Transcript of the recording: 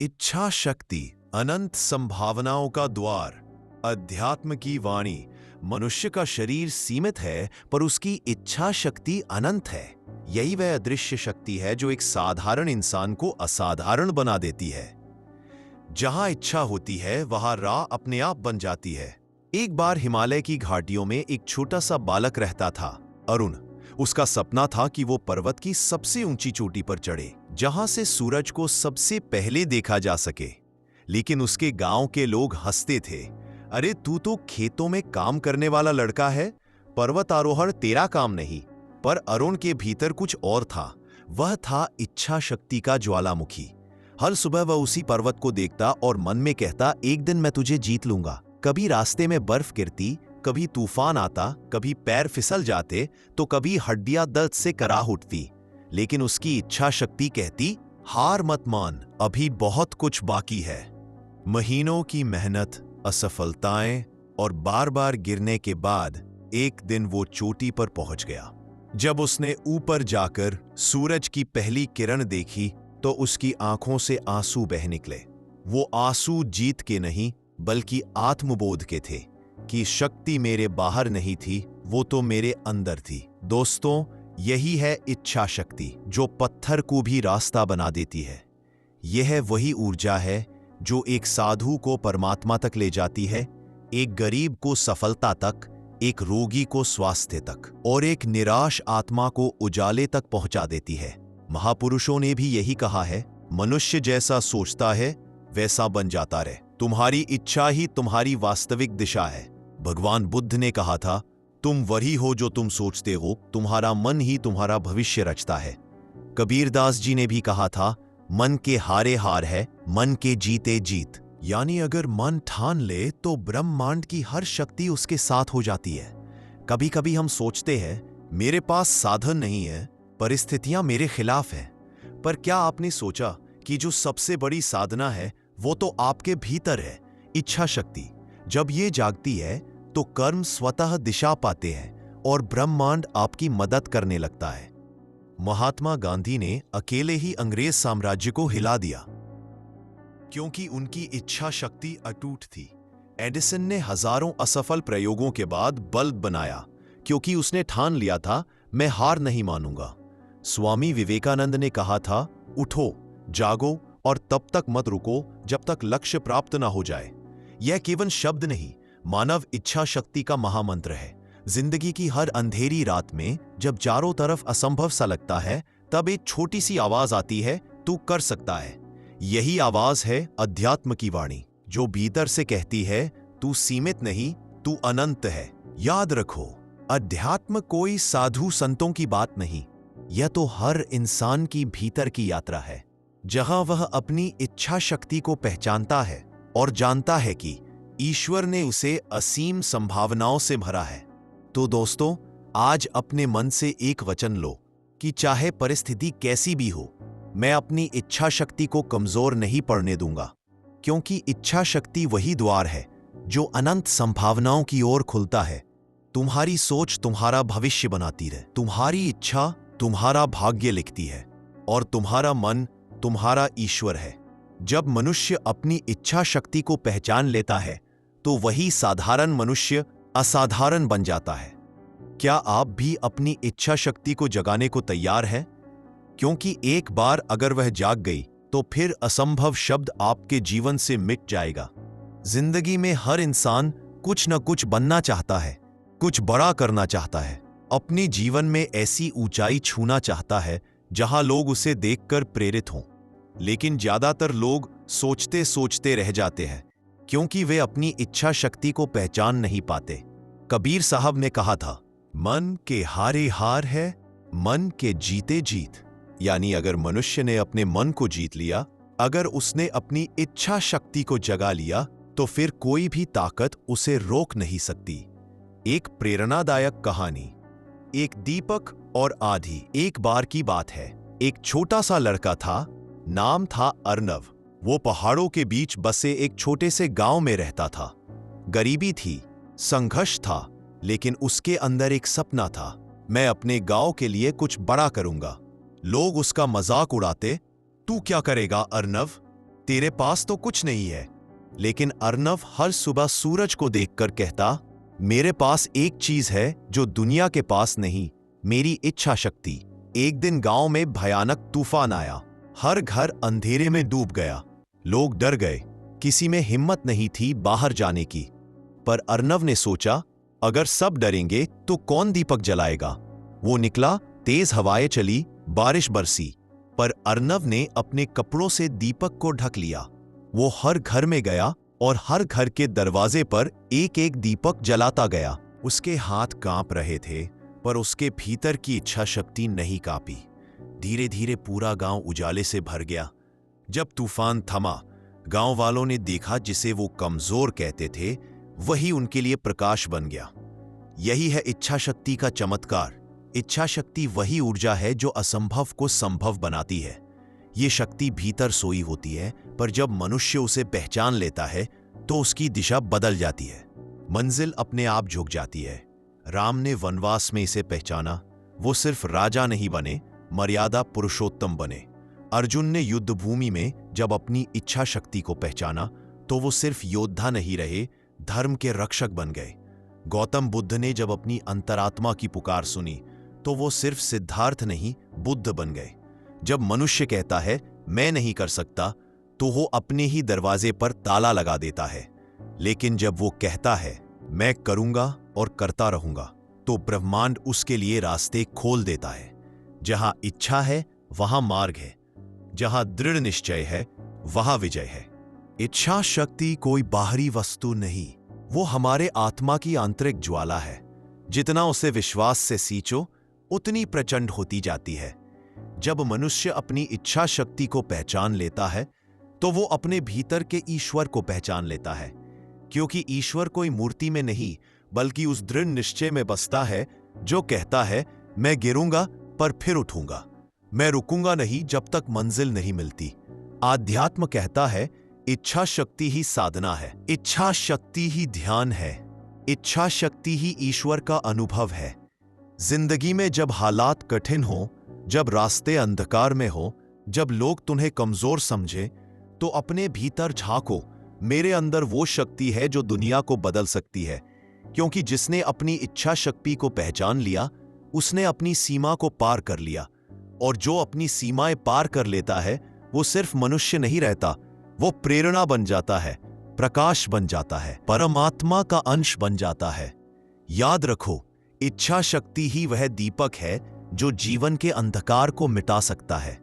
इच्छा शक्ति अनंत संभावनाओं का द्वार। अध्यात्म की वाणी। मनुष्य का शरीर सीमित है पर उसकी इच्छा शक्ति अनंत है। यही वह अदृश्य शक्ति है जो एक साधारण इंसान को असाधारण बना देती है। जहां इच्छा होती है वहां राह अपने आप बन जाती है। एक बार हिमालय की घाटियों में एक छोटा सा बालक रहता था, अरुण। उसका सपना था कि वो पर्वत की सबसे ऊंची चोटी पर चढ़े, जहां से सूरज को सबसे पहले देखा जा सके। लेकिन उसके गांव के लोग हंसते थे। अरे तू तो खेतों में काम करने वाला लड़का है, पर्वत आरोहण तेरा काम नहीं। पर अरुण के भीतर कुछ और था। वह था इच्छा शक्ति का ज्वालामुखी। हर सुबह वह उसी पर्वत को देखता और मन में कहता, एक दिन मैं तुझे जीत लूंगा। कभी रास्ते में बर्फ गिरती, कभी तूफान आता, कभी पैर फिसल जाते तो कभी हड्डियां दर्द से कराह उठती। लेकिन उसकी इच्छा शक्ति कहती, हार मत मान, अभी बहुत कुछ बाकी है। महीनों की मेहनत, असफलताएं और बार बार गिरने के बाद एक दिन वो चोटी पर पहुंच गया। जब उसने ऊपर जाकर सूरज की पहली किरण देखी तो उसकी आंखों से आंसू बह निकले। वो आंसू जीत के नहीं बल्कि आत्मबोध के थे कि शक्ति मेरे बाहर नहीं थी, वो तो मेरे अंदर थी। दोस्तों, यही है इच्छा शक्ति जो पत्थर को भी रास्ता बना देती है। यह वही ऊर्जा है जो एक साधु को परमात्मा तक ले जाती है, एक गरीब को सफलता तक, एक रोगी को स्वास्थ्य तक और एक निराश आत्मा को उजाले तक पहुंचा देती है। महापुरुषों ने भी यही कहा है, मनुष्य जैसा सोचता है वैसा बन जाता रहे। तुम्हारी इच्छा ही तुम्हारी वास्तविक दिशा है। भगवान बुद्ध ने कहा था, तुम वही हो जो तुम सोचते हो, तुम्हारा मन ही तुम्हारा भविष्य रचता है। कबीरदास जी ने भी कहा था, मन के हारे हार है, मन के जीते जीत। यानी अगर मन ठान ले तो ब्रह्मांड की हर शक्ति उसके साथ हो जाती है। कभी कभी हम सोचते हैं, मेरे पास साधन नहीं है, परिस्थितियां मेरे खिलाफ हैं। पर क्या आपने सोचा कि जो सबसे बड़ी साधना है वो तो आपके भीतर है, इच्छा शक्ति। जब ये जागती है तो कर्म स्वतः दिशा पाते हैं और ब्रह्मांड आपकी मदद करने लगता है। महात्मा गांधी ने अकेले ही अंग्रेज साम्राज्य को हिला दिया क्योंकि उनकी इच्छा शक्ति अटूट थी। एडिसन ने हजारों असफल प्रयोगों के बाद बल्ब बनाया क्योंकि उसने ठान लिया था, मैं हार नहीं मानूंगा। स्वामी विवेकानंद ने कहा था, उठो, जागो और तब तक मत रुको जब तक लक्ष्य प्राप्त ना हो जाए। यह केवल शब्द नहीं, मानव इच्छा शक्ति का महामंत्र है। जिंदगी की हर अंधेरी रात में जब चारों तरफ असंभव सा लगता है, तब एक छोटी सी आवाज आती है, तू कर सकता है। यही आवाज है अध्यात्म की वाणी, जो भीतर से कहती है, तू सीमित नहीं, तू अनंत है। याद रखो, अध्यात्म कोई साधु संतों की बात नहीं, यह तो हर इंसान की भीतर की यात्रा है, जहां वह अपनी इच्छा शक्ति को पहचानता है और जानता है कि ईश्वर ने उसे असीम संभावनाओं से भरा है। तो दोस्तों, आज अपने मन से एक वचन लो कि चाहे परिस्थिति कैसी भी हो, मैं अपनी इच्छा शक्ति को कमजोर नहीं पड़ने दूंगा, क्योंकि इच्छा शक्ति वही द्वार है जो अनंत संभावनाओं की ओर खुलता है। तुम्हारी सोच तुम्हारा भविष्य बनाती है, तुम्हारी इच्छा तुम्हारा भाग्य लिखती है और तुम्हारा मन तुम्हारा ईश्वर है। जब मनुष्य अपनी इच्छा शक्ति को पहचान लेता है तो वही साधारण मनुष्य असाधारण बन जाता है। क्या आप भी अपनी इच्छा शक्ति को जगाने को तैयार हैं? क्योंकि एक बार अगर वह जाग गई तो फिर असंभव शब्द आपके जीवन से मिट जाएगा। जिंदगी में हर इंसान कुछ न कुछ बनना चाहता है, कुछ बड़ा करना चाहता है, अपने जीवन में ऐसी ऊंचाई छूना चाहता है जहां लोग उसे देखकर प्रेरित हों। लेकिन ज्यादातर लोग सोचते सोचते रह जाते हैं क्योंकि वे अपनी इच्छा शक्ति को पहचान नहीं पाते। कबीर साहब ने कहा था, मन के हारे हार है, मन के जीते जीत। यानी अगर मनुष्य ने अपने मन को जीत लिया, अगर उसने अपनी इच्छा शक्ति को जगा लिया, तो फिर कोई भी ताकत उसे रोक नहीं सकती। एक प्रेरणादायक कहानी। एक दीपक और आधी। एक बार की बात है, एक छोटा सा लड़का था, नाम था अर्नव। वो पहाड़ों के बीच बसे एक छोटे से गांव में रहता था। गरीबी थी, संघर्ष था, लेकिन उसके अंदर एक सपना था, मैं अपने गांव के लिए कुछ बड़ा करूंगा। लोग उसका मजाक उड़ाते, तू क्या करेगा अर्नव, तेरे पास तो कुछ नहीं है। लेकिन अर्नव हर सुबह सूरज को देखकर कहता, मेरे पास एक चीज है जो दुनिया के पास नहीं, मेरी इच्छा शक्ति। एक दिन गांव में भयानक तूफान आया। हर घर अंधेरे में डूब गया। लोग डर गए। किसी में हिम्मत नहीं थी बाहर जाने की। पर अर्नव ने सोचा, अगर सब डरेंगे तो कौन दीपक जलाएगा। वो निकला, तेज हवाएं चली, बारिश बरसी, पर अर्नव ने अपने कपड़ों से दीपक को ढक लिया। वो हर घर में गया और हर घर के दरवाजे पर एक एक दीपक जलाता गया। उसके हाथ कांप रहे थे, पर उसके भीतर की इच्छा शक्ति नहीं कांपी। धीरे धीरे पूरा गांव उजाले से भर गया। जब तूफान थमा, गांव वालों ने देखा जिसे वो कमजोर कहते थे, वही उनके लिए प्रकाश बन गया। यही है इच्छा शक्ति का चमत्कार। इच्छा शक्ति वही ऊर्जा है जो असंभव को संभव बनाती है। ये शक्ति भीतर सोई होती है, पर जब मनुष्य उसे पहचान लेता है तो उसकी दिशा बदल जाती है। मंजिल अपने आप झुक जाती है। राम ने वनवास में इसे पहचाना। वो सिर्फ राजा नहीं बने, मर्यादा पुरुषोत्तम बने। अर्जुन ने युद्ध भूमि में जब अपनी इच्छा शक्ति को पहचाना तो वो सिर्फ योद्धा नहीं रहे, धर्म के रक्षक बन गए। गौतम बुद्ध ने जब अपनी अंतरात्मा की पुकार सुनी तो वो सिर्फ सिद्धार्थ नहीं, बुद्ध बन गए। जब मनुष्य कहता है मैं नहीं कर सकता, तो वो अपने ही दरवाजे पर ताला लगा देता है। लेकिन जब वो कहता है मैं करूंगा और करता रहूंगा, तो ब्रह्मांड उसके लिए रास्ते खोल देता है। जहां इच्छा है वहां मार्ग है, जहां दृढ़ निश्चय है वहां विजय है। इच्छा शक्ति कोई बाहरी वस्तु नहीं, वो हमारे आत्मा की आंतरिक ज्वाला है। जितना उसे विश्वास से सींचो, उतनी प्रचंड होती जाती है। जब मनुष्य अपनी इच्छा शक्ति को पहचान लेता है तो वो अपने भीतर के ईश्वर को पहचान लेता है, क्योंकि ईश्वर कोई मूर्ति में नहीं बल्कि उस दृढ़ निश्चय में बसता है जो कहता है मैं गिरूंगा पर फिर उठूंगा, मैं रुकूंगा नहीं जब तक मंजिल नहीं मिलती। आध्यात्म कहता है इच्छा शक्ति ही साधना है, इच्छा शक्ति ही ध्यान है, इच्छा शक्ति ही ईश्वर का अनुभव है। जिंदगी में जब हालात कठिन हो, जब रास्ते अंधकार में हो, जब लोग तुम्हें कमजोर समझे, तो अपने भीतर झांको। मेरे अंदर वो शक्ति है जो दुनिया को बदल सकती है, क्योंकि जिसने अपनी इच्छा शक्ति को पहचान लिया उसने अपनी सीमा को पार कर लिया। और जो अपनी सीमाएं पार कर लेता है वो सिर्फ मनुष्य नहीं रहता, वो प्रेरणा बन जाता है, प्रकाश बन जाता है, परमात्मा का अंश बन जाता है। याद रखो, इच्छा शक्ति ही वह दीपक है जो जीवन के अंधकार को मिटा सकता है।